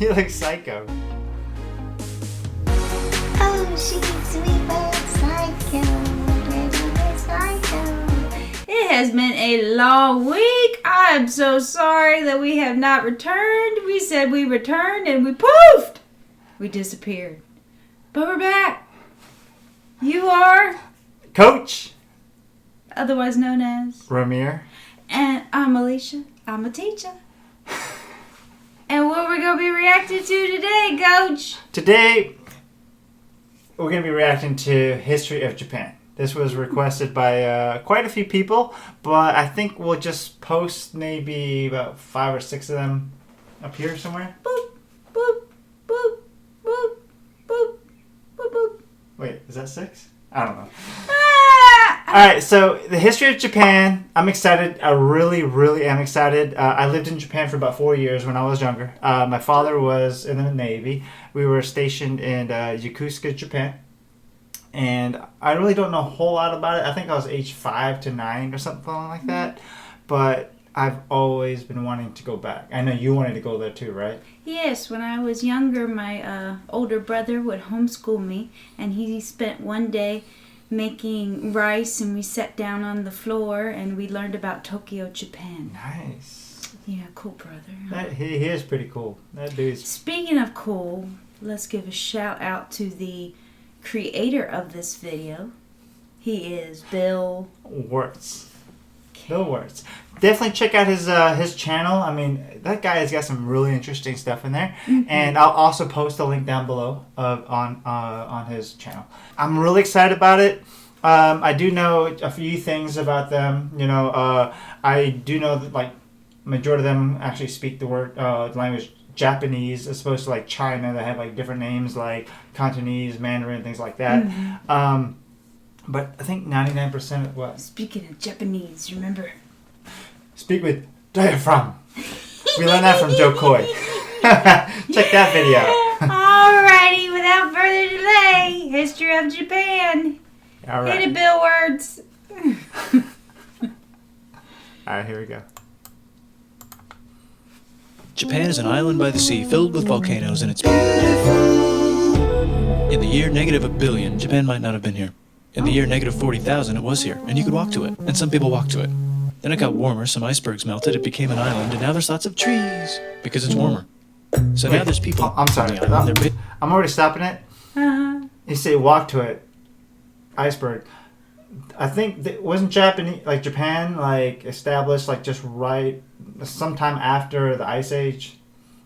He looks psycho. Oh, she's sweet but psycho. It has been a long week. I'm so sorry that we have not returned. We said we returned and we poofed. We disappeared. But we're back. You are Coach otherwise known as Ramir. And I'm Alicia. I'm a teacher. And what we're going to be reacting to today, Coach? Today, we're going to be reacting to History of Japan. This was requested by quite a few people, but I think we'll just post maybe about 5 or 6 of them up here somewhere. Boop, boop, boop, boop, boop, boop, boop. Wait, is that 6? I don't know. Ah! Alright, so the history of Japan, I'm excited. I really, really am excited. I lived in Japan for about 4 years when I was younger. My father was in the Navy. We were stationed in Yokosuka, Japan. And I really don't know a whole lot about it. I think I was age 5 to 9 or something like that. But I've always been wanting to go back. I know you wanted to go there too, right? Yes, when I was younger, my older brother would homeschool me, and he spent one day making rice, and we sat down on the floor, and we learned about Tokyo, Japan. Nice. Yeah, cool brother. He is pretty cool. That dude's... Speaking of cool, let's give a shout out to the creator of this video. He is Bill Wurtz. Bill Wurtz. Definitely check out his channel. I mean, that guy has got some really interesting stuff in there. Mm-hmm. And I'll also post a link down below on his channel. I'm really excited about it. I do know a few things about them. You know, I do know that like majority of them actually speak the language Japanese, as opposed to like China that have like different names like Cantonese, Mandarin, things like that. Mm-hmm. But I think 99% of what? Speaking of Japanese, remember? Speak with diaphragm. We learned that from Joe Coy. Check that video. Alrighty, without further delay, History of Japan. All right. Hit it, Bill Wurtz. Alright, here we go. Japan is an island by the sea filled with volcanoes, and it's beautiful. In the year -1 billion, Japan might not have been here. In the year -40,000, it was here, and you could walk to it, and some people walked to it. Then it got warmer, some icebergs melted, it became an island, and now there's lots of trees, because it's warmer. So now there's people. I'm sorry. On the island. I'm already stopping it. Uh-huh. You say walk to it. Iceberg. I think wasn't Japan like established like just right sometime after the Ice Age?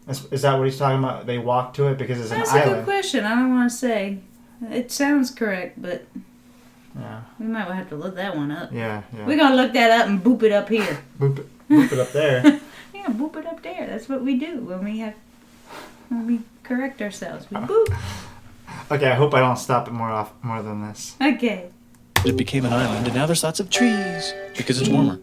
Is that what he's talking about? They walked to it because it's That's an island. That's a good question. I don't want to say. It sounds correct, but yeah, we might have to look that one up. Yeah. We're gonna look that up and boop it up here. boop it up there. Yeah, boop it up there. That's what we do when we correct ourselves. We boop. Okay, I hope I don't stop it more than this. Okay. It became an island, and now there's lots of trees, because it's warmer.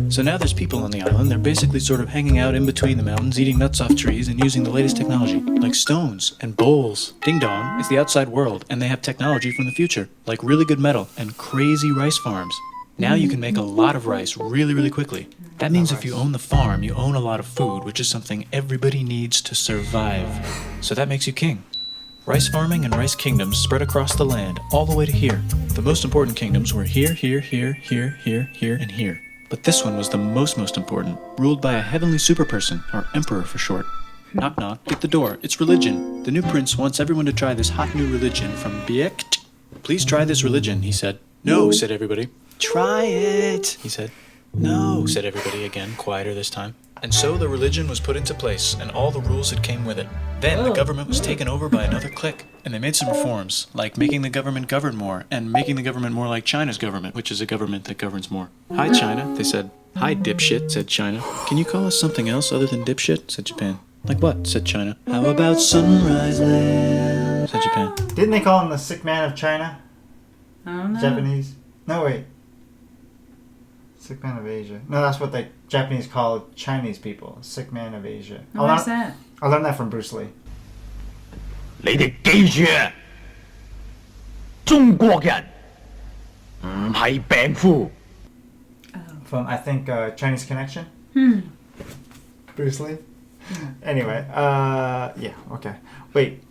So now there's people on the island. They're basically sort of hanging out in between the mountains, eating nuts off trees, and using the latest technology, like stones and bowls. Ding dong, it's the outside world, and they have technology from the future, like really good metal and crazy rice farms. Now you can make a lot of rice really, really quickly. That means if you own the farm, you own a lot of food, which is something everybody needs to survive. So that makes you king. Rice farming and rice kingdoms spread across the land, all the way to here. The most important kingdoms were here, here, here, here, here, here, and here. But this one was the most important, ruled by a heavenly superperson, or emperor for short. Knock knock, get the door, it's religion. The new prince wants everyone to try this hot new religion from Biekt. Please try this religion, he said. No, said everybody. Try it, he said. No, said everybody again, quieter this time. And so the religion was put into place, and all the rules that came with it. Then the government was taken over by another clique, and they made some reforms, like making the government govern more, and making the government more like China's government, which is a government that governs more. Hi, China, they said. Hi, dipshit, said China. Can you call us something else other than dipshit, said Japan. Like what, said China. How about Sunrise Land, said Japan. Didn't they call him the sick man of China? I don't know. Japanese? No, wait. Sick man of Asia. No, that's what the Japanese call Chinese people. Sick man of Asia. What's that? I learned that from Bruce Lee. 你哋記住啊，中國人唔係病夫。 From, I think, Chinese Connection? Bruce Lee? Anyway, yeah, okay. Wait,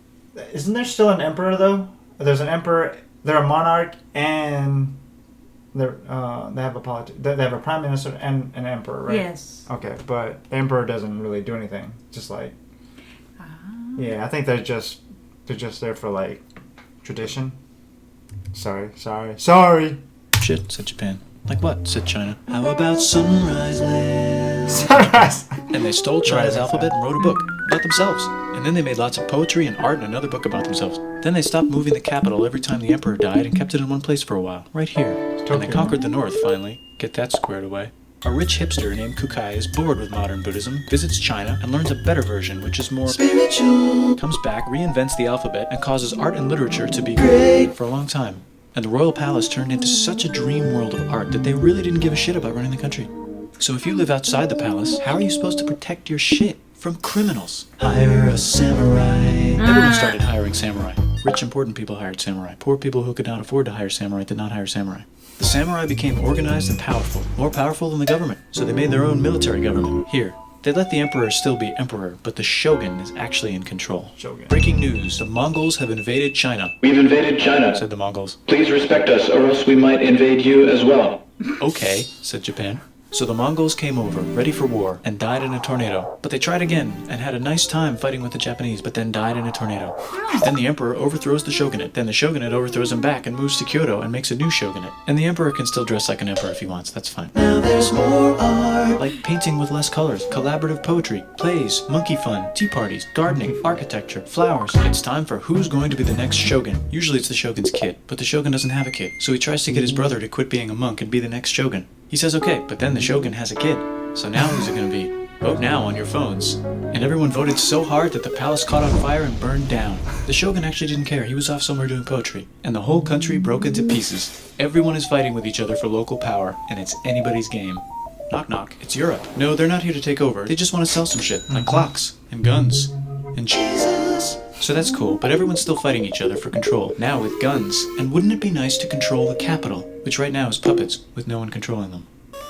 isn't there still an emperor though? There's an emperor. They're a monarch, and they have a they have a prime minister and an emperor, right? Yes. Okay, but the emperor doesn't really do anything. Just like, yeah, I think they're just there for like tradition. Sorry. Shit, said Japan. Like what? Said China. How about Sunrise Land? Sunrise. And they stole China's alphabet and wrote a book about themselves. And then they made lots of poetry and art and another book about themselves. Then they stopped moving the capital every time the emperor died and kept it in one place for a while, right here. And they conquered the north finally. Get that squared away. A rich hipster named Kukai is bored with modern Buddhism, visits China, and learns a better version, which is more spiritual. Comes back, reinvents the alphabet, and causes art and literature to be great for a long time. And the royal palace turned into such a dream world of art that they really didn't give a shit about running the country. So if you live outside the palace, how are you supposed to protect your shit from criminals? Hire a samurai. Everyone started hiring samurai. Rich, important people hired samurai. Poor people who could not afford to hire samurai did not hire samurai. The samurai became organized and powerful, more powerful than the government. So they made their own military government. Here, they let the emperor still be emperor, but the shogun is actually in control. Shogun. Breaking news, the Mongols have invaded China, We've invaded China. said the Mongols. Please respect us, or else we might invade you as well. Okay, said Japan. So the Mongols came over, ready for war, and died in a tornado. But they tried again, and had a nice time fighting with the Japanese, but then died in a tornado. Then the emperor overthrows the shogunate. Then the shogunate overthrows him back and moves to Kyoto and makes a new shogunate. And the emperor can still dress like an emperor if he wants, that's fine. Now there's more art. Like painting with less colors, collaborative poetry, plays, monkey fun, tea parties, gardening, architecture, flowers. It's time for who's going to be the next shogun. Usually it's the shogun's kid, but the shogun doesn't have a kid. So he tries to get his brother to quit being a monk and be the next shogun. He says okay, but then the shogun has a kid. So now who's it gonna be? Vote now on your phones. And everyone voted so hard that the palace caught on fire and burned down. The shogun actually didn't care. He was off somewhere doing poetry. And the whole country broke into pieces. Everyone is fighting with each other for local power, and it's anybody's game. Knock knock, it's Europe. No, they're not here to take over. They just want to sell some shit, like clocks, and guns, and Jesus. So that's cool, but everyone's still fighting each other for control, now with guns. And wouldn't it be nice to control the capital, which right now is puppets, with no one controlling them?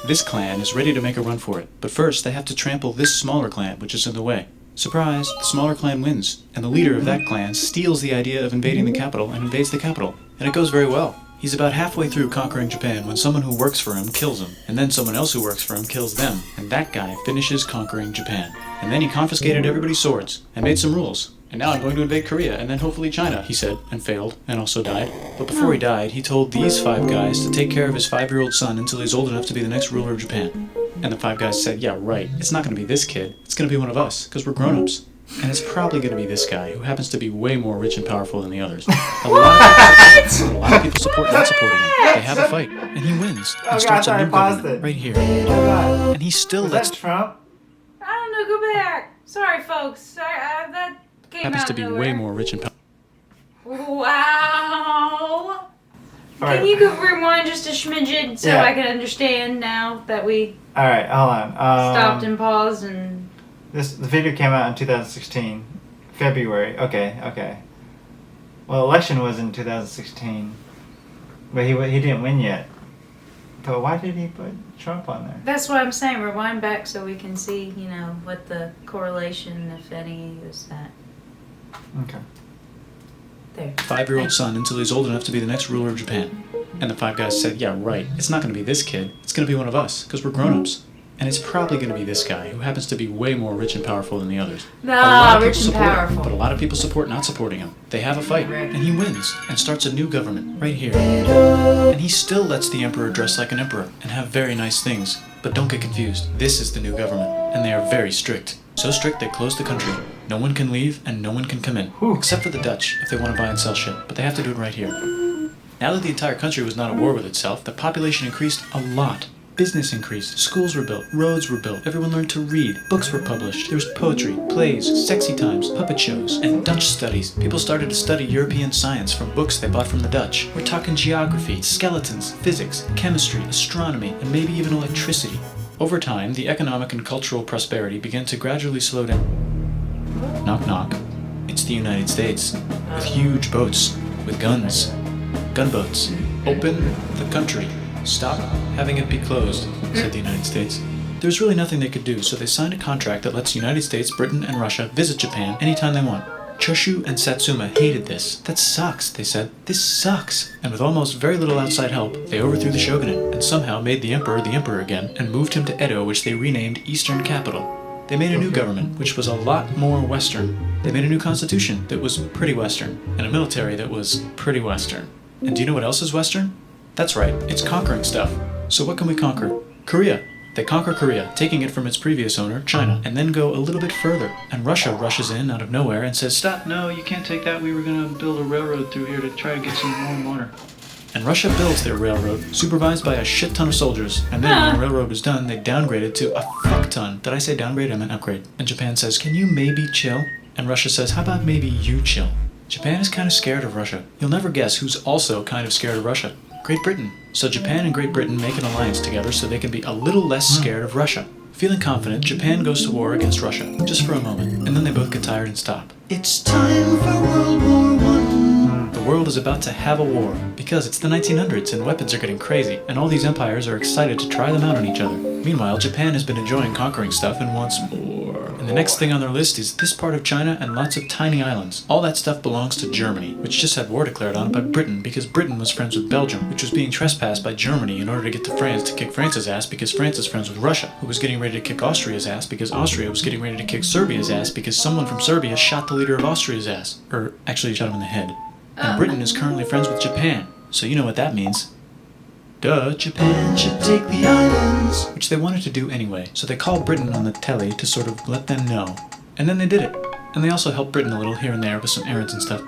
This clan is ready to make a run for it, but first they have to trample this smaller clan, which is in the way. Surprise, the smaller clan wins, and the leader of that clan steals the idea of invading the capital and invades the capital. And it goes very well. He's about halfway through conquering Japan when someone who works for him kills him, and then someone else who works for him kills them, and that guy finishes conquering Japan. And then he confiscated everybody's swords, and made some rules. And now I'm going to invade Korea, and then hopefully China, he said, and failed, and also died. But before he died, he told these 5 guys to take care of his 5-year-old son until he's old enough to be the next ruler of Japan. And the 5 guys said, yeah, right, it's not going to be this kid, it's going to be one of us, because we're grown-ups. And it's probably going to be this guy, who happens to be way more rich and powerful than the others. A lot of people support not supporting him. They have a fight, and he wins, and starts a new government right here. And he still lets Trump. I don't know. Go back. Sorry, folks. Sorry, that came happens out to be nowhere. way more rich and powerful. Wow. Alright. Can you go rewind just a smidgen so Yeah. I can understand now that we Alright, hold on. stopped and paused and... The video came out in 2016, February. Okay. Well, election was in 2016, but he didn't win yet. But why did he put Trump on there? That's what I'm saying. Rewind back so we can see, what the correlation, if any, is that. Okay. There. 5-year-old son until he's old enough to be the next ruler of Japan. And the 5 guys said, yeah, right, it's not going to be this kid, it's going to be one of us, because we're grown-ups. And it's probably going to be this guy, who happens to be way more rich and powerful than the others. Rich and powerful. But a lot of people support not supporting him. They have a fight, and he wins, and starts a new government, right here. And he still lets the emperor dress like an emperor, and have very nice things. But don't get confused, this is the new government, and they are very strict. So strict they closed the country. No one can leave, and no one can come in. Except for the Dutch, if they want to buy and sell shit, but they have to do it right here. Now that the entire country was not at war with itself, the population increased a lot. Business increased, schools were built, roads were built, everyone learned to read, books were published, there was poetry, plays, sexy times, puppet shows, and Dutch studies. People started to study European science from books they bought from the Dutch. We're talking geography, skeletons, physics, chemistry, astronomy, and maybe even electricity. Over time, the economic and cultural prosperity began to gradually slow down. Knock knock. It's the United States, with huge boats, with guns. Gunboats. Open the country. Stop having it be closed, said the United States. there's really nothing they could do, so they signed a contract that lets the United States, Britain, and Russia visit Japan anytime they want. Choshu and Satsuma hated this. That sucks, they said. This sucks. And with almost very little outside help, they overthrew the shogunate and somehow made the emperor again and moved him to Edo, which they renamed Eastern Capital. They made a new government, which was a lot more Western. They made a new constitution that was pretty Western, and a military that was pretty Western. And do you know what else is Western? That's right, it's conquering stuff. So what can we conquer? Korea. They conquer Korea, taking it from its previous owner, China, and then go a little bit further. And Russia rushes in out of nowhere and says, "Stop, no, you can't take that. We were going to build a railroad through here to try to get some warm water." And Russia builds their railroad, supervised by a shit ton of soldiers. And then when the railroad was done, they downgraded to a fuck ton. Did I say downgrade? I meant upgrade. And Japan says, "Can you maybe chill?" And Russia says, "How about maybe you chill?" Japan is kind of scared of Russia. You'll never guess who's also kind of scared of Russia. Great Britain. So Japan and Great Britain make an alliance together so they can be a little less scared of Russia. Feeling confident, Japan goes to war against Russia, just for a moment, and then they both get tired and stop. It's time for World War I. The world is about to have a war, because it's the 1900s and weapons are getting crazy, and all these empires are excited to try them out on each other. Meanwhile, Japan has been enjoying conquering stuff and wants more. And the next thing on their list is this part of China and lots of tiny islands. All that stuff belongs to Germany, which just had war declared on it by Britain because Britain was friends with Belgium, which was being trespassed by Germany in order to get to France to kick France's ass because France is friends with Russia, who was getting ready to kick Austria's ass because Austria was getting ready to kick Serbia's ass because someone from Serbia shot the leader of Austria's ass. Or actually shot him in the head. And Britain is currently friends with Japan, so you know what that means. Duh, Japan should take the islands. Which they wanted to do anyway, so they called Britain on the telly to sort of let them know. And then they did it. And they also helped Britain a little here and there with some errands and stuff.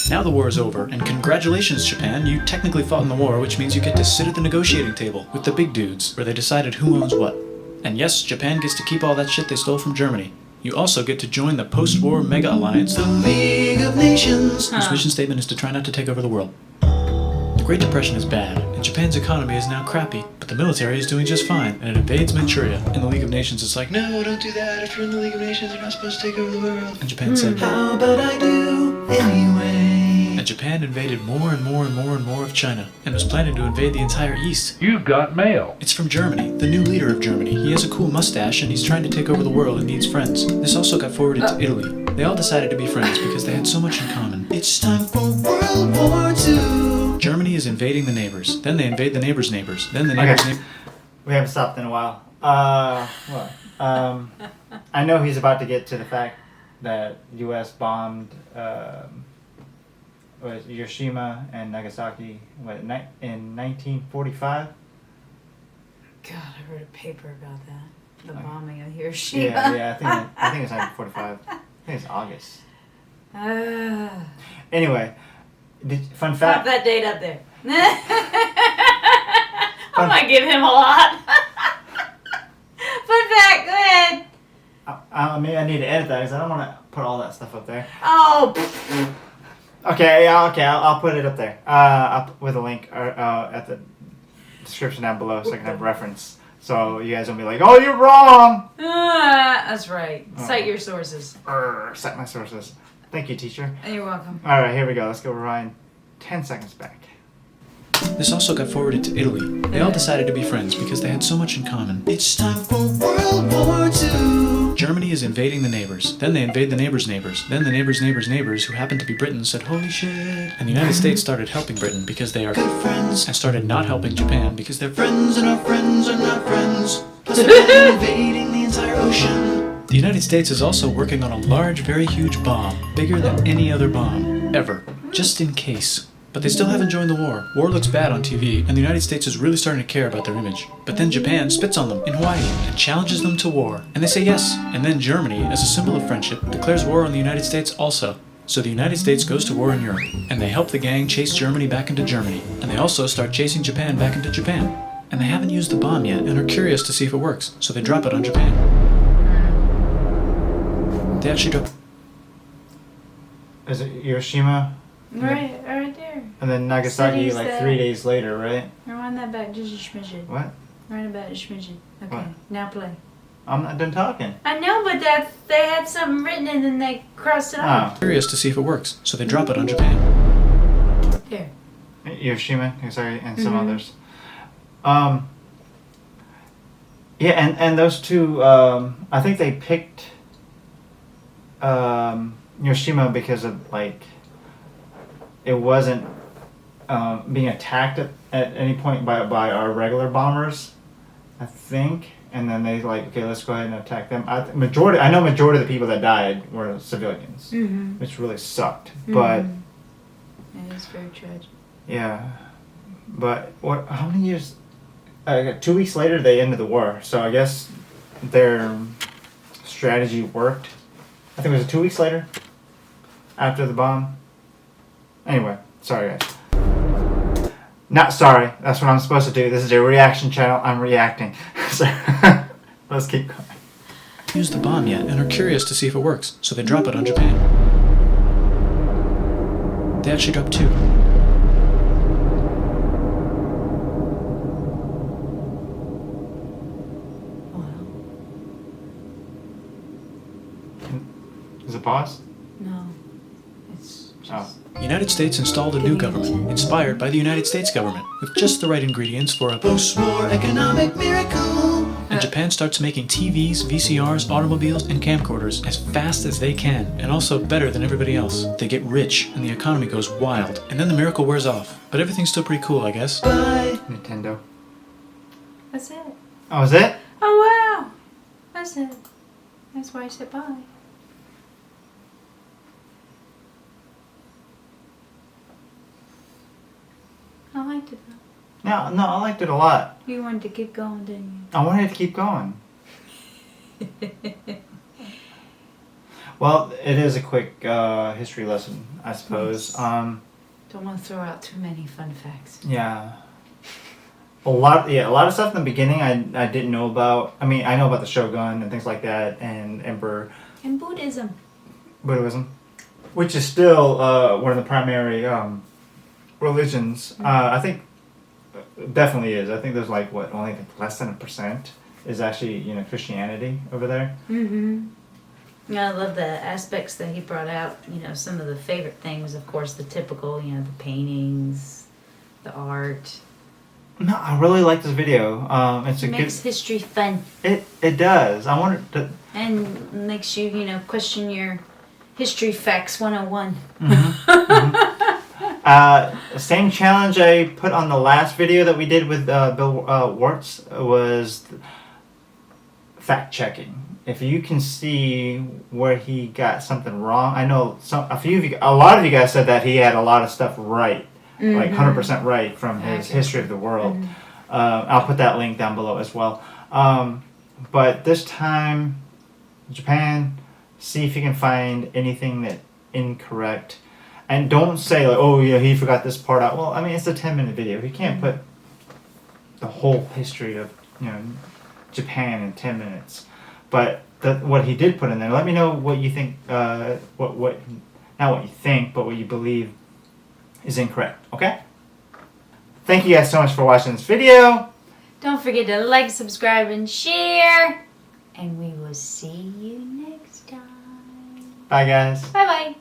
Now the war is over, and congratulations, Japan, you technically fought in the war, which means you get to sit at the negotiating table with the big dudes, where they decided who owns what. And yes, Japan gets to keep all that shit they stole from Germany. You also get to join the post-war mega alliance, the League of Nations, whose mission statement is to try not to take over the world. The Great Depression is bad, and Japan's economy is now crappy, but the military is doing just fine, and it invades Manchuria. And the League of Nations is like, "No, don't do that. If you're in the League of Nations, you're not supposed to take over the world." And Japan said, "How about I do anyway?" And Japan invaded more and more and more and more of China, and was planning to invade the entire East. You've got mail. It's from Germany, the new leader of Germany. He has a cool mustache, and he's trying to take over the world and needs friends. This also got forwarded to Italy. They all decided to be friends because they had so much in common. It's time for World War II. Germany is invading the neighbors. Then they invade the neighbors' neighbors. Then the neighbors' Okay. We haven't stopped in a while. What? I know he's about to get to the fact that U.S. bombed was Hiroshima and Nagasaki in 1945. God, I wrote a paper about that. The bombing of Hiroshima. Yeah. I think it's 1945. I think it's August. Anyway, fun Pop fact. that date up there. I might give him a lot. Fun fact, go ahead. Maybe I need to edit that because I don't want to put all that stuff up there. Oh, Okay, I'll put it up there. With a link at the description down below so I can have reference. So you guys won't be like, "Oh, you're wrong." that's right. Cite your sources. Cite my sources. Thank you, teacher. You're welcome. All right, here we go. Let's go rewind 10 seconds back. This also got forwarded to Italy. They all decided to be friends because they had so much in common. It's time for World War II. Germany is invading the neighbors. Then they invade the neighbors' neighbors. Then the neighbors' neighbors' neighbors, who happened to be Britain, said, "Holy shit." And the United States started helping Britain because they are good friends, and started not helping Japan because their friends and our friends are not friends. Plus they're invading the entire ocean. The United States is also working on a large, very huge bomb, bigger than any other bomb, ever, just in case. But they still haven't joined the war. War looks bad on TV, and the United States is really starting to care about their image. But then Japan spits on them in Hawaii and challenges them to war. And they say yes. And then Germany, as a symbol of friendship, declares war on the United States also. So the United States goes to war in Europe, and they help the gang chase Germany back into Germany. And they also start chasing Japan back into Japan. And they haven't used the bomb yet, and are curious to see if it works. So they drop it on Japan. They actually drop... Is it Hiroshima? Right there. And then Nagasaki Cities like that- 3 days later, right? Rewind that back just a smidgen. What? Rewind it back just a smidgen. Okay, What? now play. I'm not done talking. I know, but they had something written and then they crossed it off. Oh. Curious to see if it works. So they drop it on Japan. There. Hiroshima, Nagasaki, and some Mhm. others. Yeah, and those two, I think they picked Hiroshima because of like it wasn't being attacked at any point by our regular bombers, I think. And then they like, okay, let's go ahead and attack them. I know majority of the people that died were civilians, which really sucked. But It is very tragic. yeah, but what? How many years? 2 weeks later, they ended the war. So I guess their strategy worked. I think it was 2 weeks later after the bomb. Anyway, sorry guys. Not sorry. That's what I'm supposed to do. This is a reaction channel. I'm reacting. So let's keep going. Use the bomb yet and are curious to see if it works, so they drop it on Japan. They actually dropped 2. Is it pause? No. It's just... Oh. United States installed a new government, inspired by the United States government, with just the right ingredients for a post-war economic miracle. And Japan starts making TVs, VCRs, automobiles, and camcorders as fast as they can, and also better than everybody else. They get rich, and the economy goes wild, and then the miracle wears off. But everything's still pretty cool, I guess. Bye! Nintendo. That's it. Oh, is it? Oh, wow. That's it. That's why I said bye. I liked it though. No, I liked it a lot. You wanted to keep going, didn't I wanted to keep going. you? Well, it is a quick history lesson, I suppose. Don't want to throw out too many fun facts. Yeah. A lot of stuff in the beginning I didn't know about. I mean, I know about the Shogun and things like that, and Emperor. And Buddhism. Buddhism, which is still one of the primary religions. I think definitely is. I think there's like only less than 1% is actually Christianity over there. Mm-hmm. Yeah, I love the aspects that he brought out. Some of the favorite things, of course, the typical, the paintings, the art. No, I really like this video. It's a Makes history fun. It does. I wanted to. And makes you, question your history facts 101. Same challenge I put on the last video that we did with Bill Wurtz was fact checking. If you can see where he got something wrong, I know a lot of you guys said that he had a lot of stuff right, like 100% right from his history of the world. I'll put that link down below as well. But this time, Japan, see if you can find anything that incorrect. And don't say like, oh yeah, he forgot this part out. Well, I mean, it's a 10-minute video. He can't put the whole history of Japan in 10 minutes. But what he did put in there. Let me know what you think. Not what you think, but what you believe is incorrect. Okay. Thank you guys so much for watching this video. Don't forget to like, subscribe, and share. And we will see you next time. Bye guys. Bye-bye.